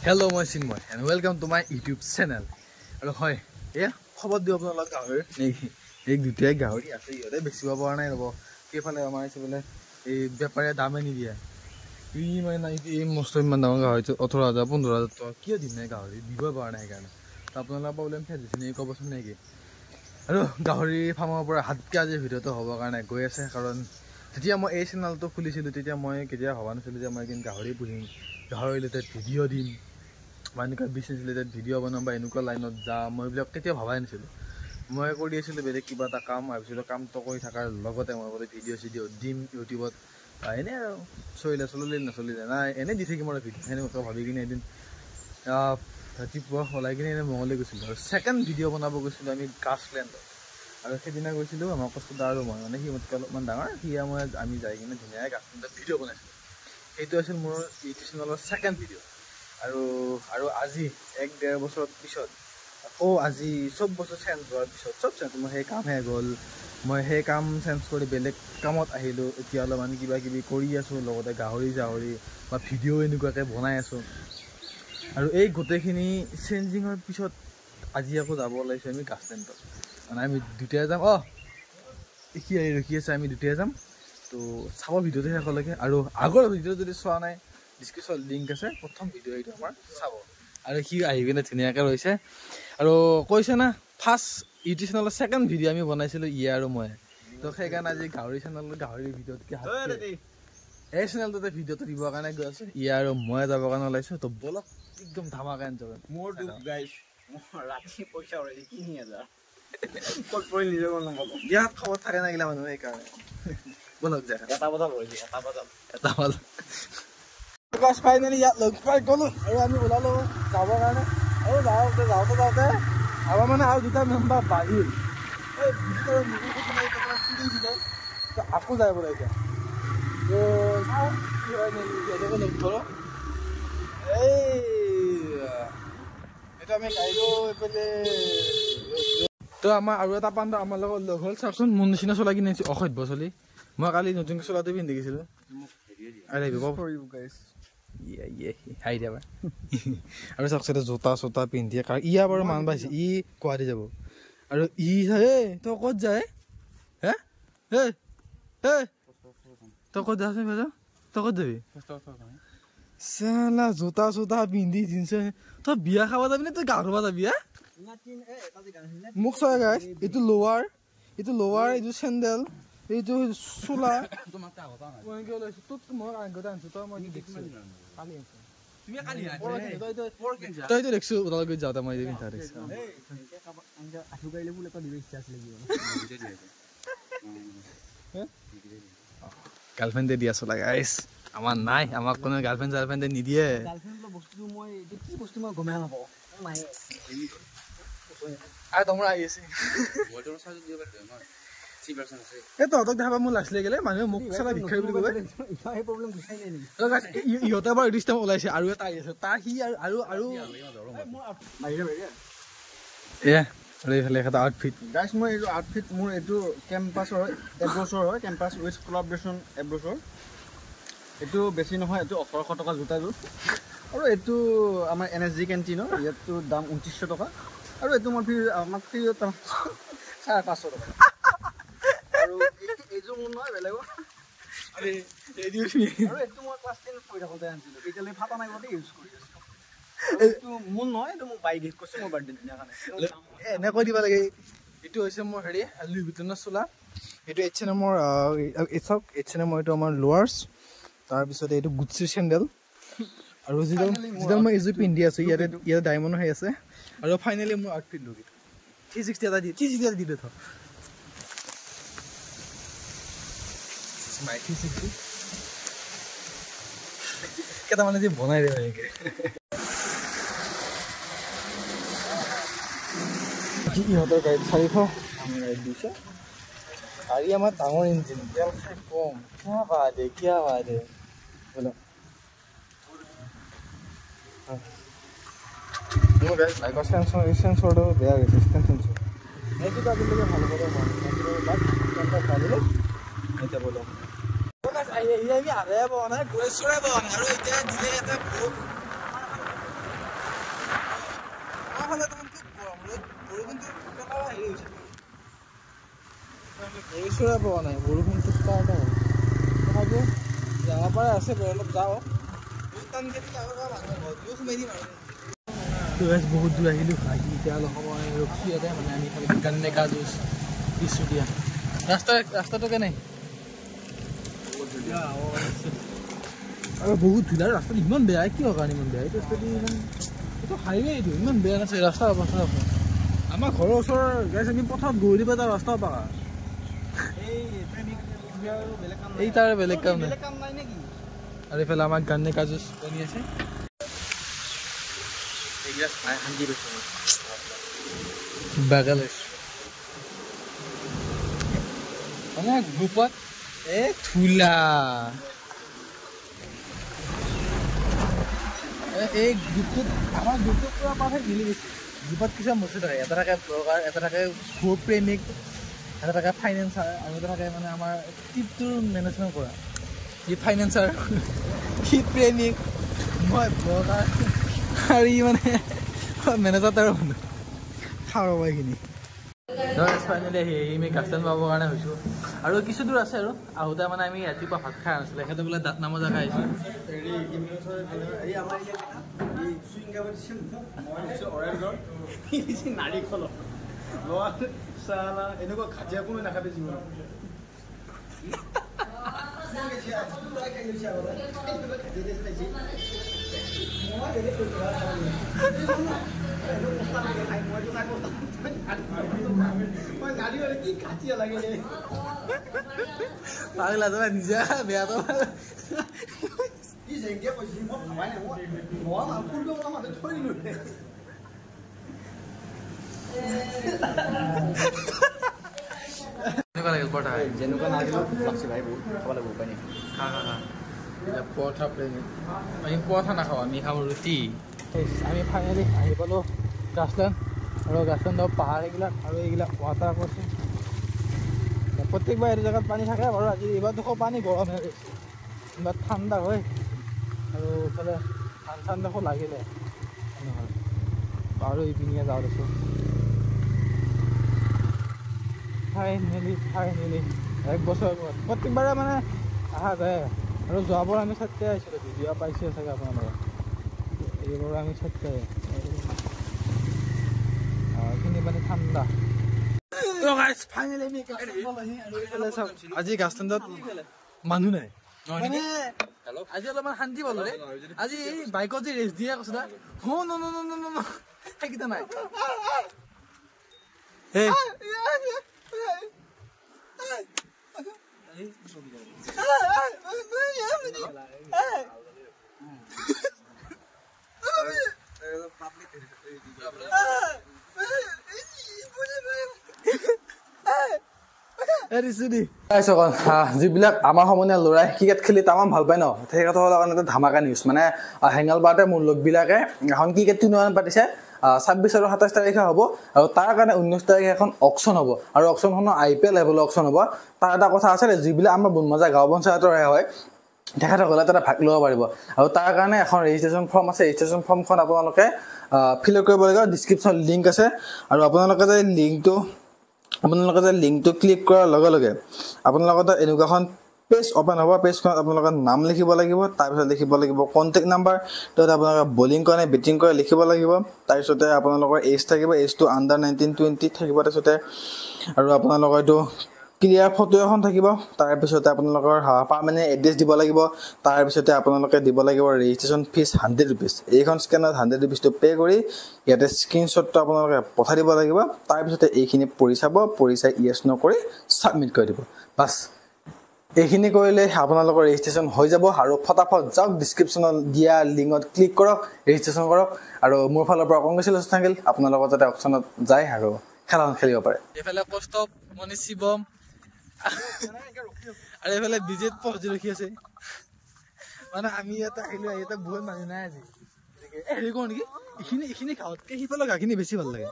Hello, my Sinmoy, and welcome to my YouTube channel. Hello, hi. Yeah, how about the open log hour? Egg the tag out. I say, you're the best of our night. If I am my civil, a Bepaya Damania. We may most of Mandanga, Otora, Pundra, Kia di Nega, Diva Barnagan. Tapana problem has in a couple of Negi. Hello, Gahori, Pama, Hatkazi, Video, Hovagan, Goyas, Haran. Tiamo Asian to Police, the Tiamoy, Kia, Havan, Magan, Gahori, Pudding, Gahori related video dim. Manika business related video banaba enuka line of ja moi blog ketia bhaba anisilo moi kodi asile bele kiba ta kam abisilo kam to koi thakar logote moi bole video dim youtube ene soile solole na solile na ene di thiki mora video ene ko bhabi kine edin ratipua holai kine ene mongole gusilo second video banabo gusilo ami Grassland aru sedina gusilo amar kosto daru moi mane hi mot kalop man dangar hi ami jai kine dhunia Grassland video banaisu etu asil mor youtube channel second video আৰু আজি 1.5 বছৰ পিছত আজি সব বছৰ change হোৱাৰ পিছত সব চেঞ্জ মই সেই কাম হে গল মই সেই কাম চেঞ্জ কৰি বেলেগ কামত আহিলো এতিয়া অলপমান কিবা কিবি কৰি আছো লগতে গাহৰি বা ভিডিও এনেকুৱাকে বনাই আছো আৰু এই গোটেইখিনি চেঞ্জিংৰ পিছত আজি আকৌ যাব লাইছে আমি Grasslandত মানে আমি দুটাই যাম কি ৰখি আছে আমি দুটাই যাম তো চাব ভিডিওতে হেকলৈকে আৰু আগৰ ভিডিও যদি চোৱা নাই ডিসক্ৰিপশন লিংক আছে প্ৰথম ভিডিও এইটো আমাৰ চাব আৰু কি আহিবিনে ধুনিয়াকে ৰৈছে আৰু কৈছে না ফাৰ্স্ট ইউটিউব চ্যানেলৰ সেকেন্ড ভিডিও আমি বনাইছিলো ইয়া আৰু মই তো সেইকাৰণে আজি গাহৰি চ্যানেলৰ গাহৰি ভিডিওত কি হাত এই চ্যানেলটোতে ভিডিওটো দিব কাৰণে গৈ আছে ইয়া আৰু মই যাব কাৰণে লাইছো তো বলক একদম ধামাকা এনজয় মোৰ ডু গাইস ৰাখি পয়সা অলৰেডি 3000 কত পই নিজে কোন নাম ইয়াত খবৰ থাকে না গিলা মানুহ এই কাৰণে বলক যা এটা বদল হইছে এটা বদল Guys, finally, yeah, look, right, go look. I'm going to go to the I'm going to go member Bahir. Hey, aku jai boleh je. So, how you are going to go? Hey, itu kami kayu pele. To ama aru eta panda amar logo hol sabson mundisina solagi nei okhot bosoli. Moi kali notun ke solate pindi gisilo. I love you for you guys. Yeah. Hi there. আৰু সবসেতে জোতা পিন্ধি কাৰ ইয়া বৰ মান পাইছে ই কোৱাৰি যাব আৰু ই হে তো কত যায় হে তো কত যাছে ভাজা তো কত যাবি সালা জোতা পিন্ধি জিন্স তো বিয়া খাবা যাবি নে তো গাৰবা যাবি মোক চাই গাইস ইটো লোৱাৰ ইটো স্যান্ডেল এইটো চুলা তোমাক আগতা নাই মই গলে তো মই আগতা আনছো তো মই দেখিছো কালি আছে তুমি কালি আনে তই দেখছো ওলা গৈ যাওতে মই দেখি তাৰে এই আঙ্গা আঠু গাইলে বুলে তো দিবে ইচ্ছা আছে লাগিব গার্লফ্রেন্ড দিয়া চলা গাইস আমার নাই আমাক কোনো গার্লফ্রেন্ড নিদিয়ে গার্লফ্রেন্ড বস্তু মই এটো কি বস্তু মই গমে নাপাও নাই আ তোমরা আইছে মই তোৰ সাজু দিব পাৰো মই এ তো তক দেখাবা মোৰ লাছলে গেলে মানুহে মুখ চালা ভিক্ষাৰী বুলি কয় এই প্ৰবলেম গুছাই নাই নেকি তো গাইস ইহতে বাৰ ৰিস্টাম ওলাইছে আৰু এটা আইছে তা হি আৰু এ ৰেফলে এটা আউটফিট গাইস মই এই আউটফিট মোৰ এটো ক্যাম্পাসৰ এবছৰ হয় ক্যাম্পাস উইথ কোলাবৰেচন এবছৰ এটো বেছি নহয় এটো 1800 টকা জোতাটো আৰু এটো আমাৰ এনএসজি কেন্টিনৰ ইয়াতো দাম 2900 টকা আৰু এটো মোৰ আমাক ফ্ৰী 550 টকা আৰু এজো মোৰ নহয় বেলেগ আৰে এদিও আৰু এটো মই ক্লাছ 10 পঢ়ি থাকোতে আনিছিলো এতিয়ালে ফাটা নাই গতে ইউজ কৰি আছো এটো মোৰ নহয় এটো মই বাই গিফট কৰিছো মোৰ বাৰ্থডে দিনা কাৰণে এনে কৈ দিবা লাগে এটো হৈছে মোৰ হেৰি লুই ভিটনৰ চুলা এটো H&M মোৰ H&M এটো আমাৰ লোৱাৰ্স তাৰ পিছত এটো গুচি স্যান্ডেল আৰু যিডাল মই এজু পিন্ধি আছো ইয়াতে ডায়মণ্ড হৈ আছে আৰু ফাইনালি মোৰ আউটফিট লুক 360 এটা দি দে থ মাই 360 কেটা মানে যে বনাই ৰে ভাইকে কি হতৰ গাড়ী 400 আমি গাড়ী 200 গাড়ী আমাৰ ডাঙৰ ইঞ্জিন তেল খাই কম কিয়া বাত হে বলো মোৰ গাড়ী বাইকৰ সেন্সৰটো বেয়া গৈছে সেন্সৰ এইটো কাটিলে ভাল হ'ব বাট কণ্টা পালিলো এটা বলো আমি আৰে বনাই গৈছৰে বনাই আৰু এতিয়া দিলে এটা ফালে দেখোন খুব গৰম বৰষুণটো পেলাবা হেৰি হৈছে গৰু চৰা পোৱা নাই বৰষুণটো ষ্টাৰ্ট হ'ল তথাপিও যাব পৰা আছে বাৰু অলপ যাওঁ বহুত টান খেতি বহুত দূৰ আহিলোঁ আহি এতিয়া অলপ সময় ৰখি ইয়াতে মানে আমি খালি গান্নে কাজুচ দিছোঁ দিয়া ৰাস্তাটো কেনে আৰু বহুত ধুনীয়া ৰাস্তাটো ইমান বেয়া কিয় কাৰণে ইমান বেয়া এইটো ৰাস্তাটো ইমান এইটো হাইৱে এইটো ইমান বেয়া নাছে ৰাস্তাৰ অৱস্থা আমাৰ ঘৰৰ ওচৰৰ গাইছ আমি পথাৰত গৌৰী বজাৰ ৰাস্তাও পাওঁ এই তাৰ বেলেগ কাম নাই আৰু এইফালে আমাৰ গান্নে কাজুচ বনি আছে মানে গ্ৰুপত ধূলা এই গ্ৰুপটোত আমাৰ গ্ৰুপটোত পুৰা পাৰফেক্ট মিলি গৈছে গ্ৰুপত কিছুমান বস্তু থাকে এটা থাকে ব্লগাৰ এটা থাকে ভূ প্ৰেমিক এটা থাকে ফাইনেন্সাৰ আৰু এটা থাকে মানে আমাৰ ট্ৰিপটোৰ মেনেজমেণ্ট কৰা সি ফাইনেন্সাৰ সি প্ৰেমিক মই ব্লগাৰ আৰু ই মানে মেনেজাৰ তাৰ খাব এইখিনি ফাইনেলি আহি আমি গাছলান পাবৰ কাৰণে হৈছোঁ আৰু কিছু দূৰ আছে আৰু আহোঁতে মানে আমি ৰাতিপুৱা ভাত খাই আনিছিলোঁ এখেতে বোলে দাঁত নামজা খাই আহিছোঁ নাৰিকল এনেকুৱা খাজিয়া কোনো নাখাবি জীৱনত পাগলা তোমাৰ নিজে বেয়া তো যেনেকুৱা নালাগিলেও লাগছে ভাই বহুত খাব লাগিব উপায় নেকি পৰঠা প্লেনিং আমি পৰঠা নাখাওঁ আমি খাওঁ ৰুটি আমি ফাইনেলি আহি পালোঁ গাছলেণ্ড আৰু গাছলেণ্ডৰ পাহাৰ এইবিলাক আৰু এইবিলাক ৱাটাৰ কৰিছে প্ৰত্যেকবাৰ এইটো জেগাত পানী থাকে বাৰু আজি এইবাৰ দেখোন পানী গৰম হৈ গৈছে এইবাৰ ঠাণ্ডা হয় আৰু ইফালে ধান চান দেখোন লাগিলে নহয় আৰু ইপিনে যাওঁ দেখোঁ ফাইনেলি এক বছৰ প্ৰত্যেকবাৰে মানে অহা যায় আৰু যোৱাবাৰ আমি চাতকে আহিছিলোঁ ভিডিঅ' পাইছে চাগে আপোনালোকে এইবাৰ আমি চাতকে এইখিনি মানে ঠাণ্ডা আজি গাছলেণ্ডত মানুহ নাই আজি অলপমান শান্তি পালো ৰে আজি এই বাইকত যে ৰেচ দিয়ে কৈছে না সেইকেইটা নাই যিবিলাক আমাৰ সমনীয়া ল'ৰাই ক্ৰিকেট খেলি তামাম ভাল পায় ন সেই কথা হ'লে কাৰণে এটা ধামাকা নিউজ মানে হেঙালপাৰাতে মোৰ লগবিলাকে এখন ক্ৰিকেট টুৰ্ণামেণ্ট পাতিছে 26 আৰু 27 তাৰিখে হ'ব আৰু তাৰ কাৰণে 19 তাৰিখে এখন অকশ্যন হ'ব আৰু অকশ্যনখনৰ IPL লেভেলৰ অকশ্যন হ'ব তাৰ এটা কথা আছে যিবিলাক আমাৰ বনমজা গাঁও পঞ্চায়তৰে হয় তেখেতসকলে তাতে ভাগ ল'ব পাৰিব আৰু তাৰ কাৰণে এখন ৰেজিষ্ট্ৰেশ্যন ফৰ্ম আছে ৰেজিষ্ট্ৰেশ্যন ফৰ্মখন আপোনালোকে ফিল আপ কৰিব লাগিব ডিছক্ৰিপশ্যন লিংক আছে আৰু আপোনালোকে যে লিংকটো ক্লিক কৰাৰ লগে লগে আপোনালোকৰ তাত এনেকুৱা এখন পেজ অপেন হ'ব পেজখনত আপোনালোকৰ নাম লিখিব লাগিব তাৰপিছত লিখিব লাগিব কণ্টেক্ট নাম্বাৰ তাত আপোনালোকে বলিং কৰে নে বেটিং কৰে লিখিব লাগিব তাৰপিছতে আপোনালোকৰ এজ থাকিব এজটো আণ্ডাৰ 19-20 থাকিব তাৰপিছতে আৰু আপোনালোকৰ এইটো ক্লিয়াৰ ফটো এখন থাকিব তাৰপিছতে আপোনালোকৰ পাৰ্মানেণ্ট এড্ৰেছ দিব লাগিব তাৰপিছতে আপোনালোকে দিব লাগিব ৰেজিষ্ট্ৰেশ্যন ফিজ 100 rupees এইখন স্কেনত 100 rupees পে কৰি ইয়াতে স্ক্ৰীনশ্বটটো আপোনালোকে পঠাই দিব লাগিব তাৰপিছতে এইখিনি পঢ়ি চাই ইয়েছ ন কৰি ছাবমিট কৰি দিব বাছ এইখিনি কৰিলে আপোনালোকৰ ৰেজিষ্ট্ৰেশ্যন হৈ যাব আৰু ফটাফট যাওক ডিছক্ৰিপশ্যনত দিয়া লিংকত ক্লিক কৰক ৰেজিষ্ট্ৰেশ্যন কৰক আৰু মোৰ ফালৰ পৰা কংগ্ৰেচুলেশ্যন থাকিল আপোনালোকৰ যাতে অকশ্যনত যায় আৰু খেলাখন খেলিব পাৰে এইফালে কষ্টপ মনীষ শিৱম আৰু এইফালে বিজেত পঢ়ি ৰখি আছে মানে আমি ইয়াতে আহিলোঁ ইয়াতে বহুত মানুহ নাই আজি হেৰি কৰোঁ নেকি এইখিনি খাওঁতকৈ সিফালে গাখিনি বেছি ভাল লাগে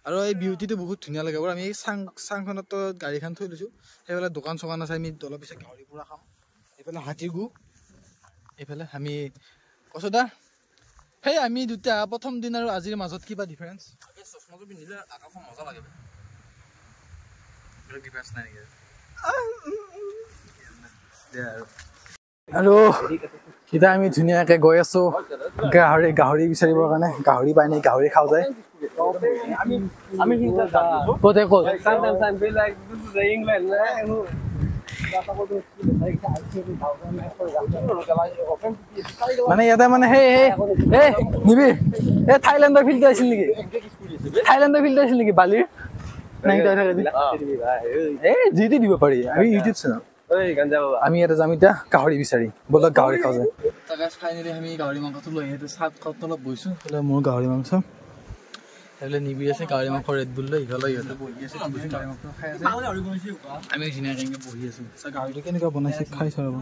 আৰু এই বিউটিটো বহুত ধুনীয়া লাগে বাৰু আমি এই চাংখনতো গাড়ীখন থৈ লৈছোঁ সেইফালে দোকান চোকান আছে আমি অলপ পিছত গাহৰি পুৰা খাম এইফালে হাতীৰ গু এইফালে আমি কৈছোঁ দা সেই আমি দুটা প্ৰথম দিন আৰু আজিৰ মাজত কিবা ডিফাৰেঞ্চ চশমাটো পিন্ধিলে আকাশখন মজা লাগে ডিফাৰেঞ্চ নাই নেকি আৰু এতিয়া আমি ধুনীয়াকে গৈ আছো গাহৰি বিচাৰিবৰ কাৰণে গাহৰি পাই নাই গাহৰি খাওঁ যায় ক'তে ক'ত মানে ইয়াতে মানে সেই নিবি এই থাইলেণ্ডৰ ফিল্ডটো আছিল নেকি বালিৰ যিটি দিব পাৰি আমি ইউটিউব চেনেল আমি ইয়াতে যাম এতিয়া গাহৰি বিচাৰি বলক গাহৰি খাওঁ যায় ফাইনেলি আমি গাহৰি মাংসটো লৈ আহিছোঁ চাহ খাওঁতে অলপ বহিছোঁ মোৰ গাহৰি মাংস সেইফালে নিবি আছে গাহৰি মাংস ৰেড বুল লৈ ইফালে ইহঁতে বহি আছে গাহৰি মাংস খাই আছে আমি ধুনীয়াকৈ বহি আছোঁ গাহৰিটো কেনেকুৱা বনাইছে খাই চাব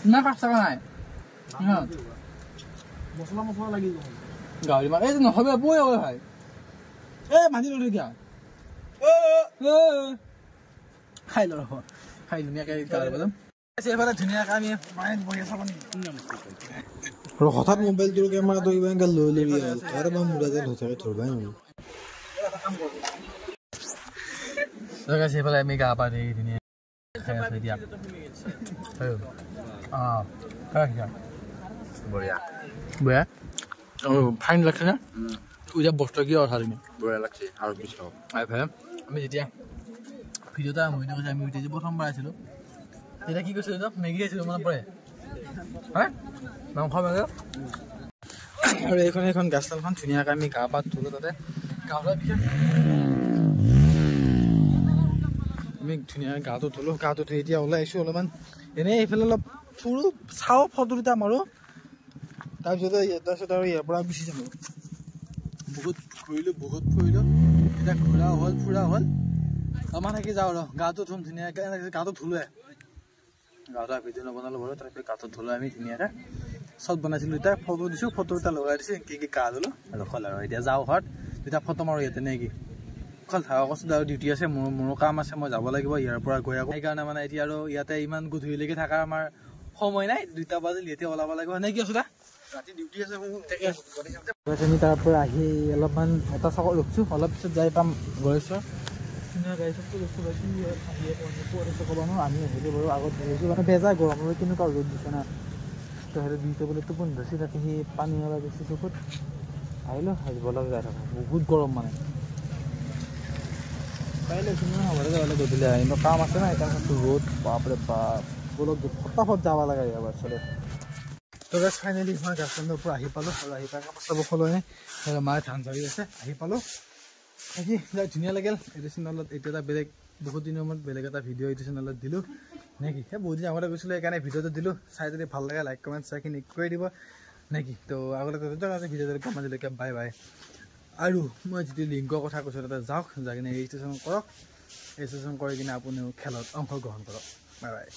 ইমান কাষ চাকা নাই মছলা লাগিব গাহৰি মাংস এই নহ'ব বৈ ভাই এই মানি লৈ কিয় খাই লওঁ খাই ধুনীয়াকৈ গাহৰি বনাম এইফালে ধুনীয়াকৈ আমি মাইন বহি চাব আৰু হঠাৎ মোবাইলটোৰ কেমেৰাটো ইমান গাল লৈ ল'বি আৰু মই মোবাইলটো হৈ থাকে ধৰিবাই নোৱাৰো সেইফালে আমি গা পা ধুই ধুনীয়া খাই আছে এতিয়া বঢ়িয়া বঢ়িয়া ফাইন লাগছে না এতিয়া বস্তু কি অৰ্থাৎ বঢ়িয়া লাগছে আৰু কিছু আমি যেতিয়া ভিডিঅ'টা আৰম্ভ কৰিছে আমি উঠি প্ৰথমবাৰ আছিলোঁ তেতিয়া কি কৈছিলোঁ মেগী খাইছিলোঁ মনত পৰে হয় মাংস মেগী আৰু এইখন গাছডালখন ধুনীয়াকৈ আমি গা পা ধুলোঁ তাতে গাঁৱৰ বিশেষ আমি ধুনীয়াকৈ গাটো ধুলোঁ গাটো ধুই এতিয়া ওলাই আহিছোঁ অলপমান এনেই এইফালে অলপ ফুৰো চাওঁ ফটো দুটা মাৰোঁ তাৰপিছত আৰু ইয়াৰ পৰা গুচি যাম বহুত ফুৰিলোঁ এতিয়া ফুৰা হ'ল আমাৰ থাকি যাওঁ আৰু গাটো ধুম ধুনীয়াকৈ গাটো ধুলোৱে গাটো ভিডিঅ' নবনালোঁ বাৰু তাৰপিছত গাটো ধুলোঁ আমি ধুনীয়াকৈ চব বনাইছিলোঁ এতিয়া ফটো দিছোঁ ফটো এটা লগাই দিছোঁ কি গা ধুলোঁ আৰু খল আৰু এতিয়া যাওঁ ঘৰত তেতিয়া ফটো মাৰোঁ ইয়াতে নে কি খল থাকা কষ্ট আৰু ডিউটি আছে মোৰো কাম আছে মই যাব লাগিব ইয়াৰ পৰা গৈ আকৌ সেইকাৰণে মানে এতিয়া আৰু ইয়াতে ইমান গধূলিলৈকে থকাৰ আমাৰ সময় নাই 2টা বাজিল ইয়াতে ওলাব লাগিব নে কি আছো দা ৰাতি ডিউটি আছে আমি তাৰ পৰা আহি অলপমান এটা চাকত ৰখিছোঁ অলপ পিছত যাই পাম গড়েশ্বৰ ধুনীয়া গাড়ী চবটো ৰখিছোঁ ক'ব নোৱাৰোঁ আমি আহিলোঁ বাৰু আগত ধৰিছোঁ মানে বেজাৰ গৰম আৰু কেনেকুৱা ৰ'দ দিছে না তো সেইটো দুইটা বোলে টোপনি ধৰিছে তাতে সেই পানী অলপ বেছি চকুত আহিলোঁ বলক যাই থাকোঁ বহুত গৰম মানে পাৰিলে কিমান হ'বলৈ যাবলৈ গধূলি আহিব কাম আছে না সেইকাৰণে ৰ'দ বাপৰে বাপ বলক ফটাফট যাব লাগে ইয়াৰ চলে তো ফাইনেলি মই গাছখনৰ পৰা আহি পালোঁ আৰু আহি পাই কাপোৰ চাপোৰ সলনি মায়ে ধান চাৰি আছে আহি পালোঁ থাকি ধুনীয়া লাগিল এইটো চেনেলত এইটো এটা বেলেগ বহুত দিনৰ মূৰত বেলেগ এটা ভিডিঅ' এইটো চেনেলত দিলোঁ নে কি সেই বহুত দিন আগতে গৈছিলোঁ সেইকাৰণে ভিডিঅ'টো দিলোঁ চাই যদি ভাল লাগে লাইক কমেণ্ট শ্বেয়াৰখিনি কৰি দিব নে কি তো আগতে ভিডিঅ'টো কমেণ্ট বাই বাই আৰু মই যিটো লিংকৰ কথা কৈছোঁ তাতে যাওক যাই কিনে ৰেজিষ্ট্ৰেশ্যন কৰক ৰেজিষ্ট্ৰেশ্যন কৰি কিনে আপুনিও খেলত অংশগ্ৰহণ কৰক বাই বাই